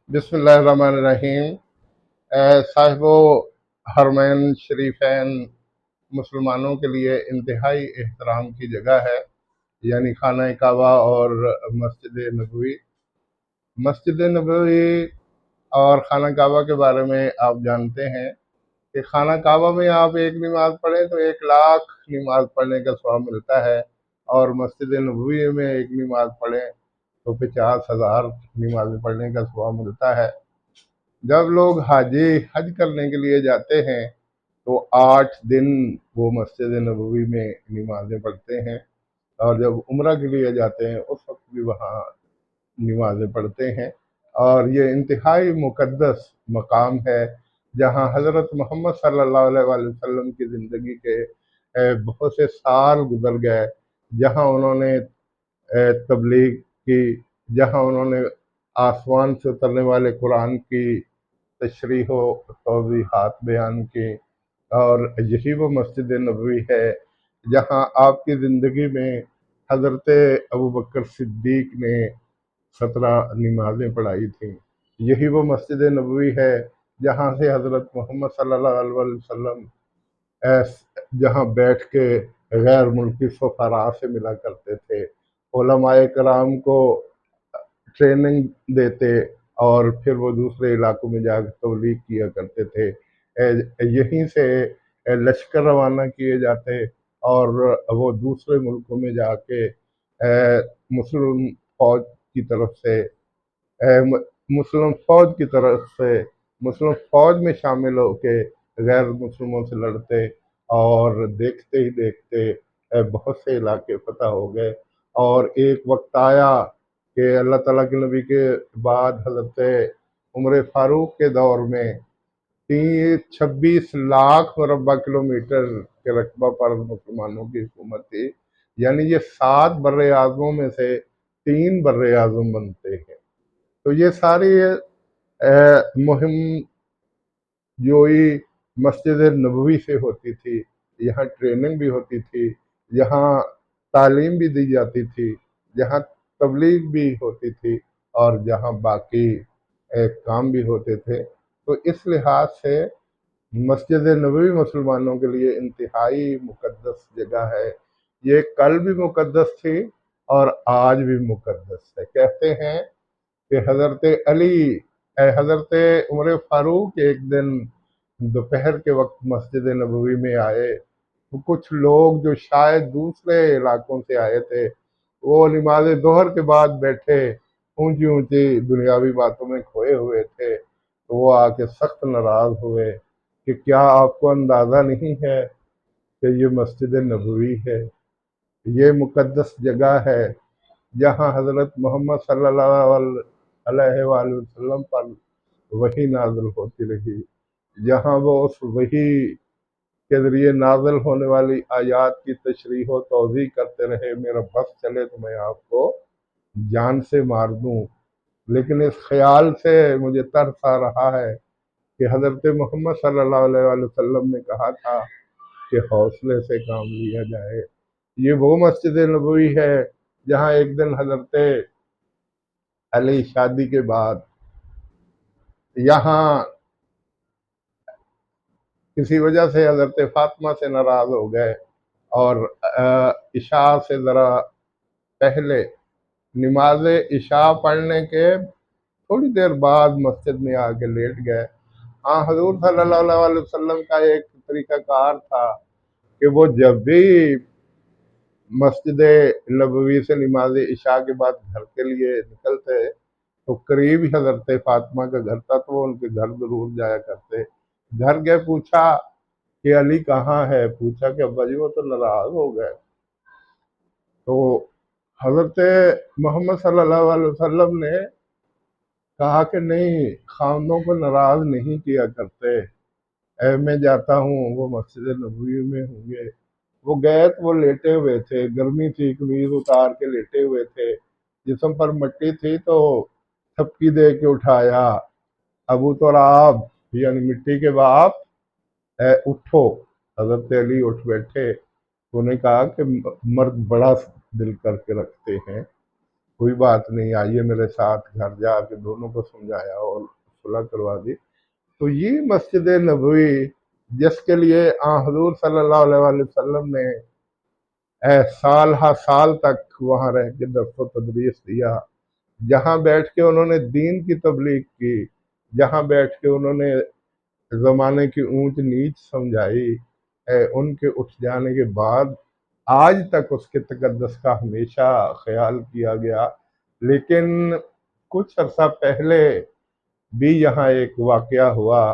बिस्मिल्लाहिर्रहमानिर्रहीम। साहिबो हरमैन शरीफैन मुसलमानों के लिए इंतहाई एहतराम की जगह है, यानी खाना काबा और मस्जिद नबवी। मस्जिद नबवी और खाना काबा के बारे में आप जानते हैं कि खाना काबा में आप एक नमाज पढ़ें तो 1 लाख नमाज पढ़ने का सवाब मिलता है, और मस्जिद नबवी में एक नमाज पढ़ें तो 50,000 नमाज पढ़ने का सवाब मिलता है। जब लोग हाजी हज करने के लिए जाते हैं तो 8 दिन वो मस्जिद नबवी में नमाजें पढ़ते हैं, और जब उम्रा के लिए जाते हैं उस वक्त भी वहाँ नमाजें पढ़ते हैं। और ये इंतहाई मुक़द्दस मकाम है जहाँ हज़रत मोहम्मद सल्लल्लाहु अलैहि वसल्लम की ज़िंदगी के बहुत से साल गुजर गए, जहाँ उन्होंने तबलीग की, जहाँ उन्होंने आसमान से उतरने वाले कुरान की तशरीह व तौज़ीहात बयान की। और यही वो मस्जिद नबवी है जहाँ आपकी ज़िंदगी में हज़रत अबू बकर सिद्दीक ने 17 नमाज़ें पढ़ाई थीं। यही वो मस्जिद नबवी है जहाँ से हज़रत मोहम्मद सल्लल्लाहु अलैहि वसल्लम जहाँ बैठ के गैर मुल्की सफ़रा से मिला करते थे, उलमाए कराम को ट्रेनिंग देते, और फिर वो दूसरे इलाकों में जाकर तबलीग किया करते थे। यहीं से लश्कर रवाना किए जाते, और वो दूसरे मुल्कों में जाके मुस्लिम फौज की तरफ से मुस्लिम फौज की तरफ से मुस्लिम फौज में शामिल होके गैर मुस्लिमों से लड़ते, और देखते ही देखते बहुत से इलाके फतह हो गए। और एक वक्त आया कि अल्लाह ताला के नबी के बाद हज़रत उमर फारूक के दौर में 26 लाख मुरबा किलोमीटर के रकबा पर मुसलमानों की हुकूमत थी। यानी ये 7 बर्रे आज़मों में से 3 बर्रे आज़म बनते हैं। तो ये सारी मुहिम जोई मस्जिद नबवी से होती थी। यहाँ ट्रेनिंग भी होती थी, यहाँ तालीम भी दी जाती थी, यहाँ तबलीग भी होती थी, और जहाँ बाकी काम भी होते थे। तो इस लिहाज से मस्जिद नबवी मुसलमानों के लिए इंतहाई मुक़द्दस जगह है। ये कल भी मुक़द्दस थी और आज भी मुक़द्दस है। कहते हैं कि हज़रत उमर फारूक एक दिन दोपहर के वक्त मस्जिद नबवी में आए, तो कुछ लोग जो शायद दूसरे इलाकों से आए थे, वो नमाज दोहर के बाद बैठे ऊंची ऊंची दुनियावी बातों में खोए हुए थे। तो वो आके सख्त नाराज हुए कि क्या आपको अंदाज़ा नहीं है कि ये मस्जिद नबवी है, ये मुक़द्दस जगह है जहाँ हज़रत मोहम्मद सल्लल्लाहु अलैहि वसल्लम पर वही नाज़िल होती रही, जहाँ वो उस वही के ज़रिए नाज़िल होने वाली आयात की तशरीह व तौज़ीह करते रहे। मेरा बस चले तो मैं आपको जान से मार दूँ। लेकिन इस ख़्याल से मुझे तरस आ रहा है कि हज़रत मोहम्मद सल्लल्लाहु अलैहि वसल्लम ने कहा था कि हौसले से काम लिया जाए। ये वो मस्जिद नबवी है जहाँ एक दिन हज़रत अली शादी के बाद यहाँ किसी वजह से हज़रत फ़ातिमा से नाराज़ हो गए, और इशा से ज़रा पहले नमाज इशा पढ़ने के थोड़ी देर बाद मस्जिद में आके लेट गए। हाँ, हजूर सल्लल्लाहु अलैहि वसल्लम का एक तरीक़ाकार था कि वो जब भी मस्जिद नबवी से नमाज इशा के बाद घर के लिए निकलते तो करीब ही हज़रत फ़ातिमा का घर था, तो वो उनके घर ज़रूर जाया करते। घर गए, पूछा कि अली कहाँ है, पूछा कि अब्बा जी वो तो नाराज़ हो गए। तो हज़रत मोहम्मद सल्लल्लाहु अलैहि वसल्लम ने कहा कि नहीं, खामदों को नाराज़ नहीं किया करते। मैं जाता हूँ, वो मस्जिद नबवी में होंगे। वो गए तो वो लेटे हुए थे, गर्मी थी, कमीज उतार के लेटे हुए थे, जिस्म पर मिट्टी थी, तो थपकी दे के उठाया, अबू तुराब यानी मिट्टी के बाप, उठो। हज़रत अली उठ बैठे। उन्होंने कहा कि मर्द बड़ा दिल करके रखते हैं, कोई बात नहीं, आइए मेरे साथ घर जाके दोनों को समझाया और सुलह करवा दी। तो ये मस्जिद नबवी जिसके लिए हजूर सल्लल्लाहु अलैहि वसल्लम ने साल हा साल तक वहाँ रह के दर्स व तदरीस दिया, जहाँ बैठ के उन्होंने दीन की तबलीग की, जहाँ बैठ के उन्होंने ज़माने की ऊंच नीच समझाई, उनके उठ जाने के बाद आज तक उसके तकद्दस का हमेशा ख्याल किया गया। लेकिन कुछ अरसा पहले भी यहाँ एक वाकया हुआ।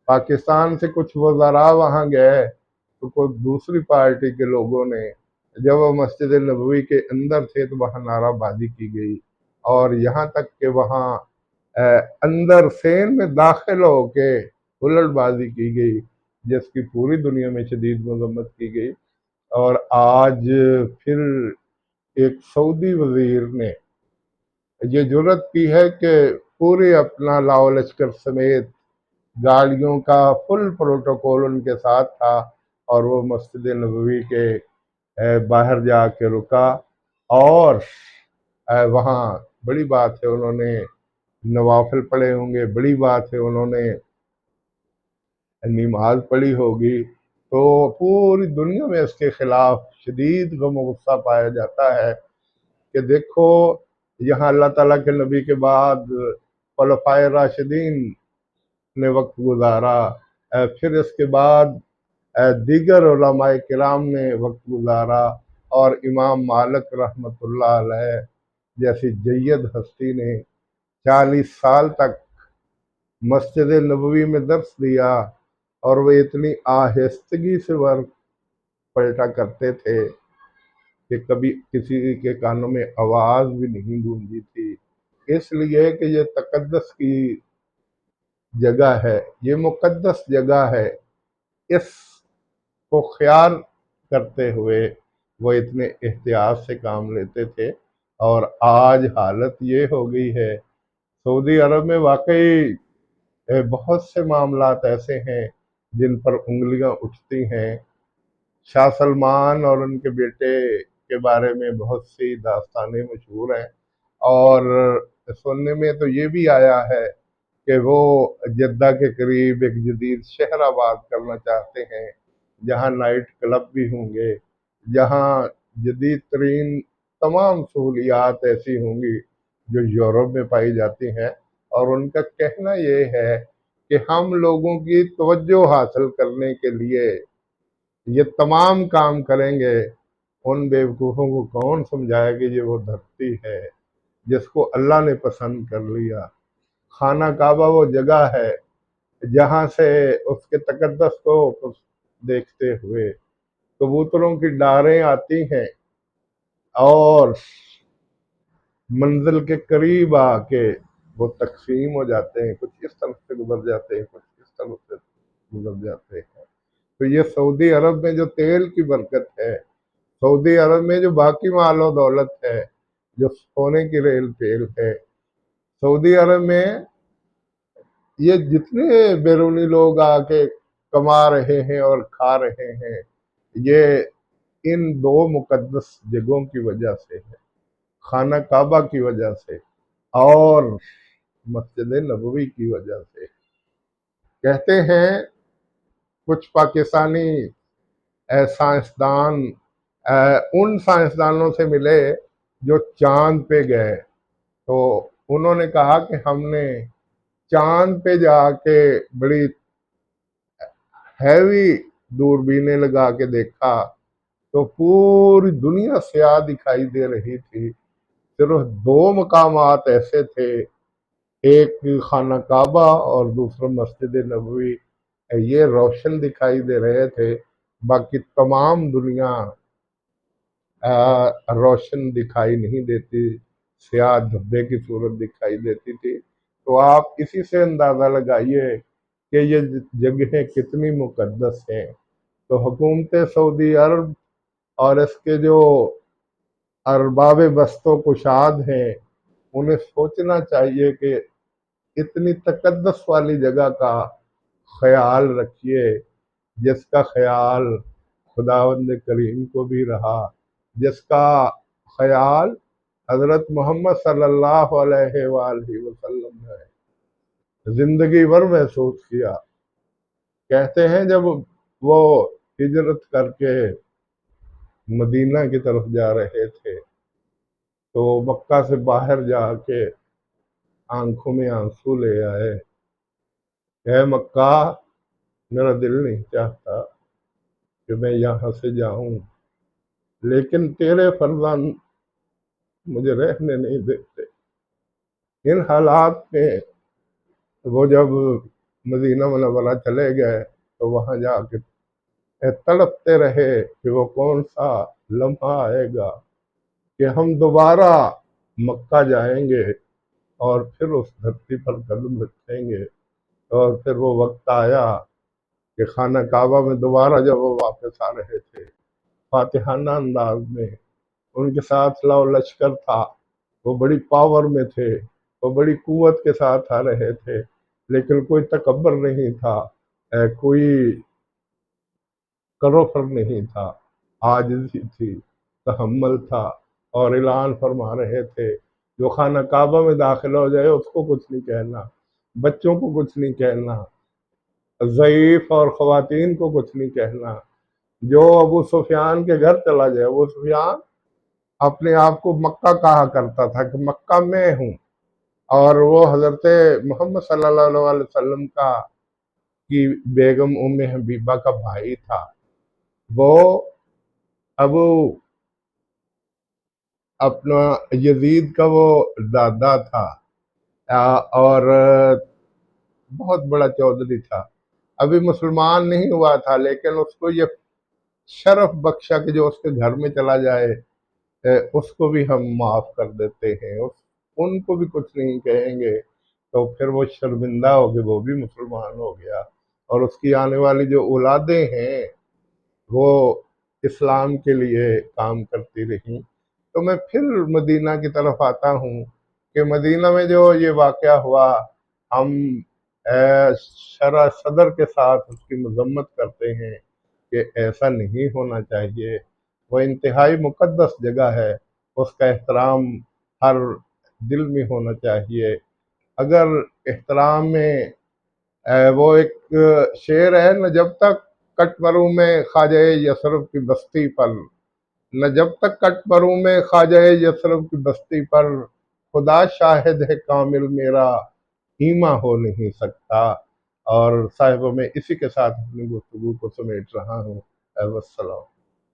पाकिस्तान से कुछ वज़रा वहाँ गए तो कोई दूसरी पार्टी के लोगों ने, जब वो मस्जिद नबवी के अंदर थे तो वहाँ नाराबाजी की गई, और यहाँ तक कि वहाँ अंदर सेन में दाखिल होके हुल्लड़बाजी की गई, जिसकी पूरी दुनिया में शदीद मजम्मत की गई। और आज फिर एक सऊदी वजीर ने ये जुर्रत की है कि पूरे अपना लाओ लश्कर समेत गाड़ियों का फुल प्रोटोकॉल उनके साथ था, और वो मस्जिद नबवी के बाहर जाके रुका, और वहाँ बड़ी बात है उन्होंने नवाफिल पढ़े होंगे, बड़ी बात है उन्होंने नमाज पढ़ी होगी। तो पूरी दुनिया में इसके खिलाफ शदीद गम और गुस्सा पाया जाता है कि देखो, यहाँ अल्लाह ताला के नबी के बाद खुलफाए राशिदीन ने वक्त गुजारा, फिर इसके बाद दीगर उलमाए किराम ने वक्त गुजारा, और इमाम मालिक रहमतुल्लाह अलैह जैसी जय्यद हस्ती ने 40 साल तक मस्जिद नबवी में दर्स दिया, और वो इतनी आहिस्तगी से वर्क पलटा करते थे कि कभी किसी के कानों में आवाज भी नहीं गूंजी थी। इसलिए कि ये तकद्दस की जगह है, ये मुकद्दस जगह है। इसको ख्याल करते हुए वो इतने एहतियात से काम लेते थे। और आज हालत ये हो गई है सऊदी अरब में, वाकई बहुत से मामलात ऐसे हैं जिन पर उंगलियां उठती हैं। शाह सलमान और उनके बेटे के बारे में बहुत सी दास्तानें मशहूर हैं, और सुनने में तो ये भी आया है कि वो जद्दा के करीब एक जदीद शहर आबाद करना चाहते हैं, जहाँ नाइट क्लब भी होंगे, जहाँ जदीद तरीन तमाम सहूलियात ऐसी होंगी जो यूरोप में पाई जाती हैं। और उनका कहना ये है कि हम लोगों की तवज्जो हासिल करने के लिए ये तमाम काम करेंगे। उन बेवकूफ़ों को कौन समझाया कि ये वो धरती है जिसको अल्लाह ने पसंद कर लिया। खाना काबा वो जगह है जहाँ से उसके तकद्दस को देखते हुए कबूतरों की डारें आती हैं, और मंजिल के करीब आके वो तकसीम हो जाते हैं, कुछ इस तरफ से गुजर जाते हैं, कुछ इस तरफ से गुजर जाते हैं। तो ये सऊदी अरब में जो तेल की बरकत है, सऊदी अरब में जो बाकी माल और दौलत है, जो सोने की रेल तेल है, सऊदी अरब में ये जितने बैरूनी लोग आके कमा रहे हैं और खा रहे हैं, ये इन दो मुकद्दस जगहों की वजह से है, खाना काबा की वजह से और मस्जिद नबवी की वजह से। कहते हैं कुछ पाकिस्तानी साइंसदान उन साइंसदानों से मिले जो चांद पे गए, तो उन्होंने कहा कि हमने चांद पे जाके बड़ी हैवी दूरबीनें लगा के देखा तो पूरी दुनिया स्याह दिखाई दे रही थी। सिर्फ दो मकामात ऐसे थे, एक खाना काबा और दूसरा मस्जिद नबवी, ये रोशन दिखाई दे रहे थे। बाकी तमाम दुनिया रोशन दिखाई नहीं देती, स्याह धब्बे की सूरत दिखाई देती थी। तो आप इसी से अंदाज़ा लगाइए कि ये जगहें कितनी मुकद्दस हैं। तो हुकूमत सऊदी अरब और इसके जो अरबाब बस्तो कुशाद हैं, उन्हें सोचना चाहिए कि इतनी तकद्दस वाली जगह का ख्याल रखिए, जिसका ख्याल खुदावंद करीम को भी रहा, जिसका ख्याल حضرت محمد صلی اللہ علیہ وآلہ وسلم نے زندگی بھر محسوس کیا. کہتے ہیں جب وہ ہجرت کر کے مدینہ کی طرف جا رہے تھے تو مکہ سے باہر جا کے آنکھوں میں آنسو لے آئے. اے مکہ، میرا دل نہیں چاہتا کہ میں یہاں سے جاؤں، لیکن تیرے فرزند مجھے رہنے نہیں دیتے. ان حالات میں وہ جب مدینہ منورہ چلے گئے تو وہاں جا کے تڑپتے رہے کہ وہ کون سا لمحہ آئے گا کہ ہم دوبارہ مکہ جائیں گے اور پھر اس دھرتی پر قدم رکھیں گے. اور پھر وہ وقت آیا کہ خانہ کعبہ میں دوبارہ جب وہ واپس آ رہے تھے فاتحانہ انداز میں، ان کے ساتھ لو لشکر تھا، وہ بڑی پاور میں تھے، وہ بڑی قوت کے ساتھ آ رہے تھے، لیکن کوئی تکبر نہیں تھا، کوئی کروفر نہیں تھا، عاجزی تھی، تحمل تھا. اور اعلان فرما رہے تھے جو خانہ کعبہ میں داخل ہو جائے اس کو کچھ نہیں کہنا، بچوں کو کچھ نہیں کہنا، ضعیف اور خواتین کو کچھ نہیں کہنا. جو ابو سفیان کے گھر چلا جائے، ابو سفیان اپنے آپ کو مکہ کہا کرتا تھا کہ مکہ میں ہوں، اور وہ حضرت محمد صلی اللہ علیہ وسلم کی بیگم ام حبیبہ کا بھائی تھا. وہ ابو اپنا یزید کا وہ دادا تھا، اور بہت بڑا چودھری تھا. ابھی مسلمان نہیں ہوا تھا، لیکن اس کو یہ شرف بخشا کہ جو اس کے گھر میں چلا جائے اس کو بھی ہم معاف کر دیتے ہیں، ان کو بھی کچھ نہیں کہیں گے. تو پھر وہ شرمندہ ہو کے وہ بھی مسلمان ہو گیا، اور اس کی آنے والی جو اولادیں ہیں وہ اسلام کے لیے کام کرتی رہیں. تو میں پھر مدینہ کی طرف آتا ہوں کہ مدینہ میں جو یہ واقعہ ہوا، ہم شرح صدر کے ساتھ اس کی مذمت کرتے ہیں کہ ایسا نہیں ہونا چاہیے. وہ انتہائی مقدس جگہ ہے، اس کا احترام ہر دل میں ہونا چاہیے. اگر احترام میں وہ ایک شعر ہے، نہ جب تک کٹ مروں میں خواجہ یثرب کی بستی پر، نہ جب تک کٹ مروں میں خواجہ یثرب کی بستی پر، خدا شاہد ہے کامل میرا ایماں ہو نہیں سکتا. اور صاحبوں میں اسی کے ساتھ اپنی گفتگو کو سمیٹ رہا ہوں. والسلام.